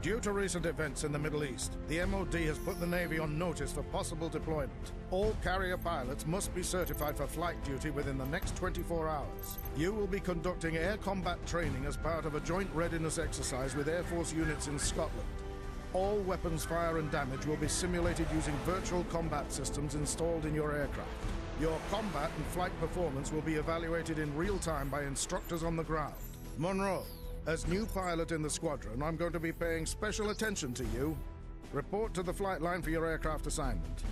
Due to recent events in the Middle East, the MOD has put the Navy on notice for possible deployment. All carrier pilots must be certified for flight duty within the next 24 hours. You will be conducting air combat training as part of a joint readiness exercise with Air Force units in Scotland. All weapons fire and damage will be simulated using virtual combat systems installed in your aircraft. Your combat and flight performance will be evaluated in real time by instructors on the ground. Monroe, as new pilot in the squadron, I'm going to be paying special attention to you. Report to the flight line for your aircraft assignment.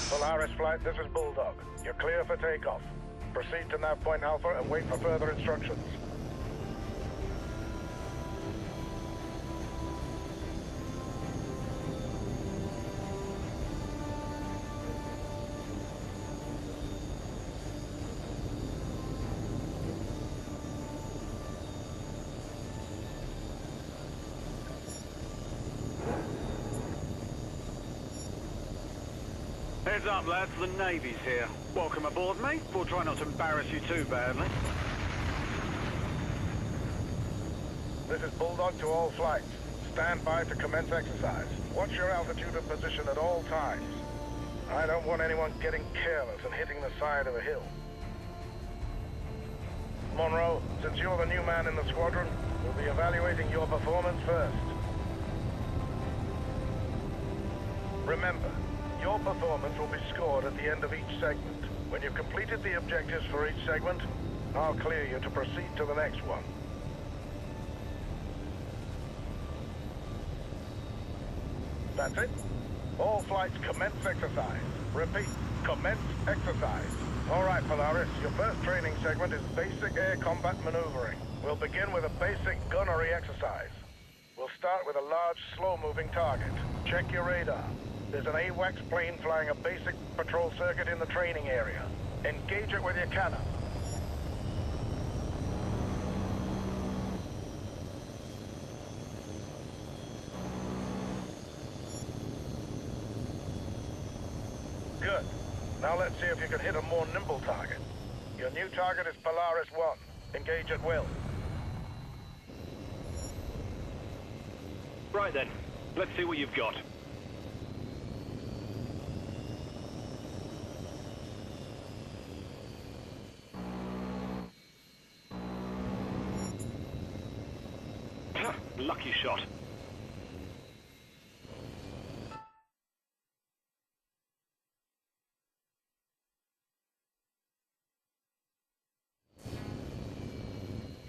Polaris Flight, this is Bulldog. You're clear for takeoff. Proceed to nav point Alpha and wait for further instructions. Heads up, lads, the Navy's here. Welcome aboard, mate. We'll try not to embarrass you too badly. This is Bulldog to all flights. Stand by to commence exercise. Watch your altitude and position at all times. I don't want anyone getting careless and hitting the side of a hill. Monroe, since you're the new man in the squadron, we'll be evaluating your performance first. Remember, your performance will be scored at the end of each segment. When you've completed the objectives for each segment, I'll clear you to proceed to the next one. That's it. All flights commence exercise. Repeat, commence exercise. All right, Polaris, your first training segment is basic air combat maneuvering. We'll begin with a basic gunnery exercise. We'll start with a large, slow-moving target. Check your radar. There's an A.W.X.2 plane flying a basic patrol circuit in the training area. Engage it with your cannon. Good. Now let's see if you can hit a more nimble target. Your new target is Polaris 1. Engage at will. Right then, let's see what you've got. Lucky shot.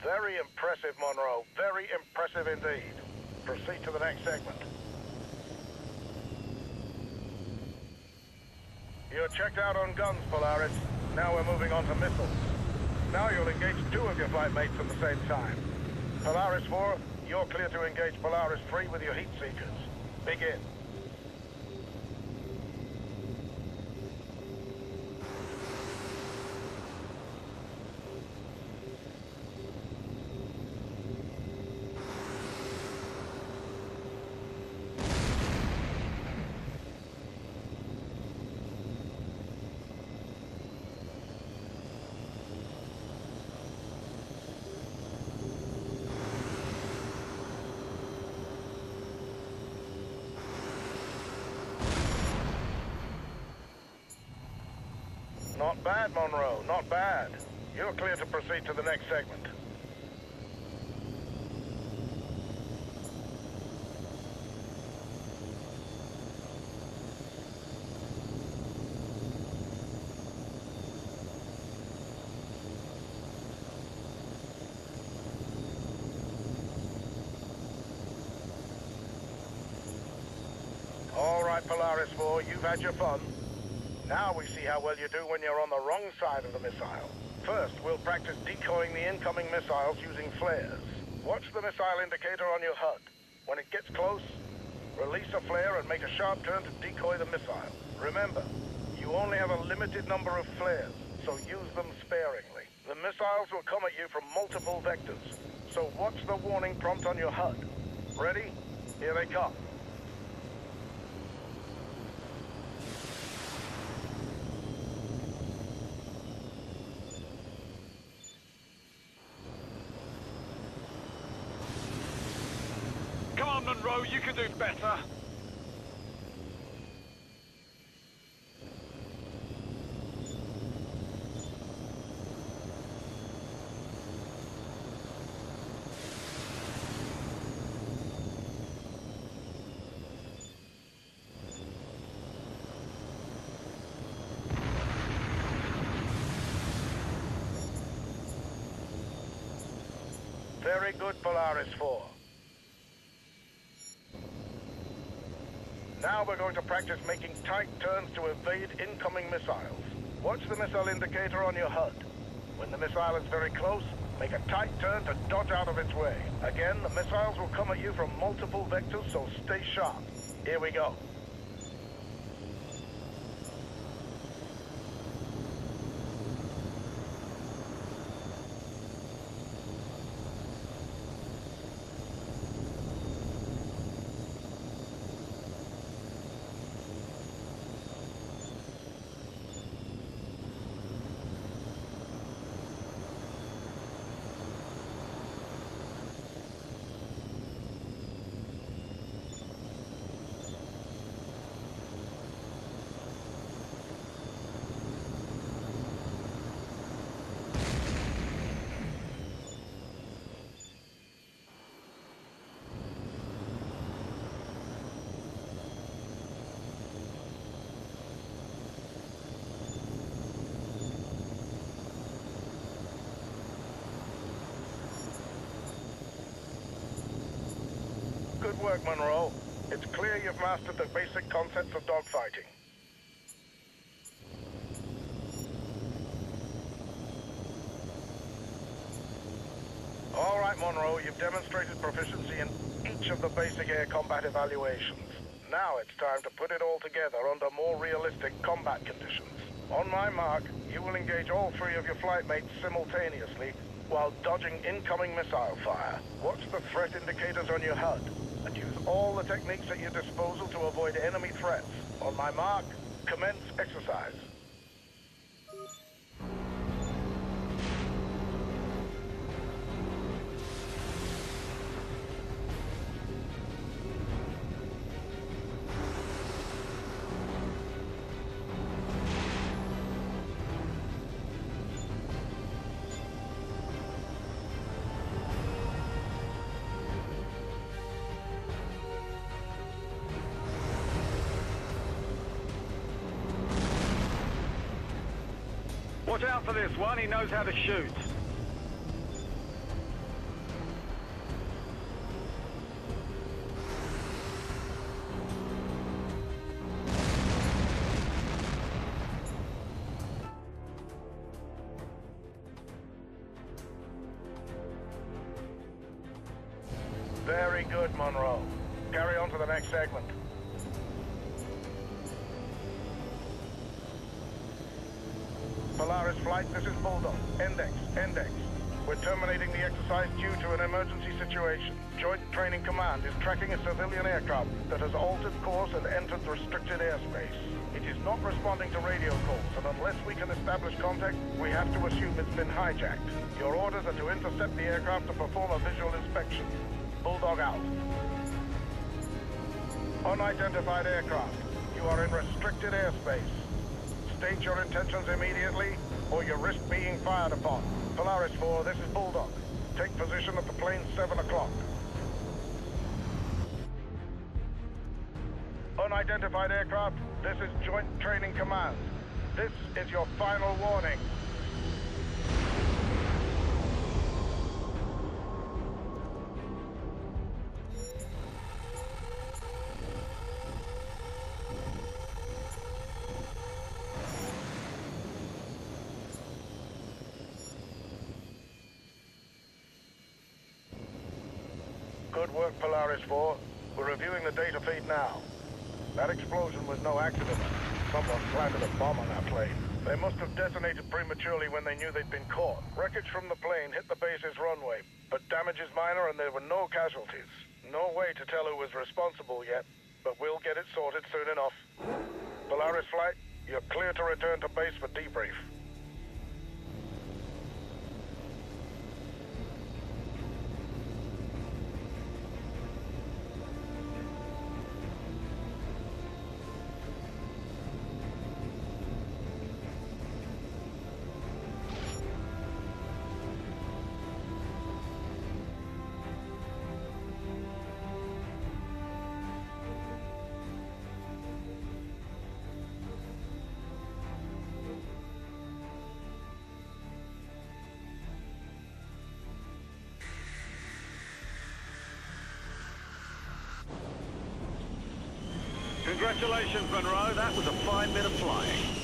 Very impressive, Monroe. Very impressive indeed. Proceed to the next segment. You're checked out on guns, Polaris. Now we're moving on to missiles. Now you'll engage two of your flight mates at the same time. Polaris 4, you're clear to engage Polaris 3 with your heat seekers. Begin. Not bad, Monroe, not bad. You're clear to proceed to the next segment. All right, Polaris 4, you've had your fun. Now we see how well you do when you're on the wrong side of the missile. First, we'll practice decoying the incoming missiles using flares. Watch the missile indicator on your HUD. When it gets close, release a flare and make a sharp turn to decoy the missile. Remember, you only have a limited number of flares, so use them sparingly. The missiles will come at you from multiple vectors, so watch the warning prompt on your HUD. Ready? Here they come. Come on, Monroe, you can do better. Very good, Polaris 4. Now we're going to practice making tight turns to evade incoming missiles. Watch the missile indicator on your HUD. When the missile is very close, make a tight turn to dodge out of its way. Again, the missiles will come at you from multiple vectors, so stay sharp. Here we go. Good work, Monroe. It's clear you've mastered the basic concepts of dogfighting. All right, Monroe, you've demonstrated proficiency in each of the basic air combat evaluations. Now it's time to put it all together under more realistic combat conditions. On my mark, you will engage all three of your flight mates simultaneously while dodging incoming missile fire. Watch the threat indicators on your HUD and use all the techniques at your disposal to avoid enemy threats. On my mark, commence exercise. Watch out for this one, he knows how to shoot. Very good, Monroe. Carry on to the next segment. Polaris Flight, this is Bulldog. Index. We're terminating the exercise due to an emergency situation. Joint Training Command is tracking a civilian aircraft that has altered course and entered restricted airspace. It is not responding to radio calls, and unless we can establish contact, we have to assume it's been hijacked. Your orders are to intercept the aircraft to perform a visual inspection. Bulldog out. Unidentified aircraft. You are in restricted airspace. State your intentions immediately, or you risk being fired upon. Polaris 4, this is Bulldog. Take position at the plane's 7 o'clock. Unidentified aircraft, this is Joint Training Command. This is your final warning. Good work, Polaris 4. We're reviewing the data feed now. That explosion was no accident. Someone planted a bomb on that plane. They must have detonated prematurely when they knew they'd been caught. Wreckage from the plane hit the base's runway, but damage is minor and there were no casualties. No way to tell who was responsible yet, but we'll get it sorted soon enough. Polaris Flight, you're clear to return to base for debrief. Congratulations, Monroe. That was a fine bit of flying.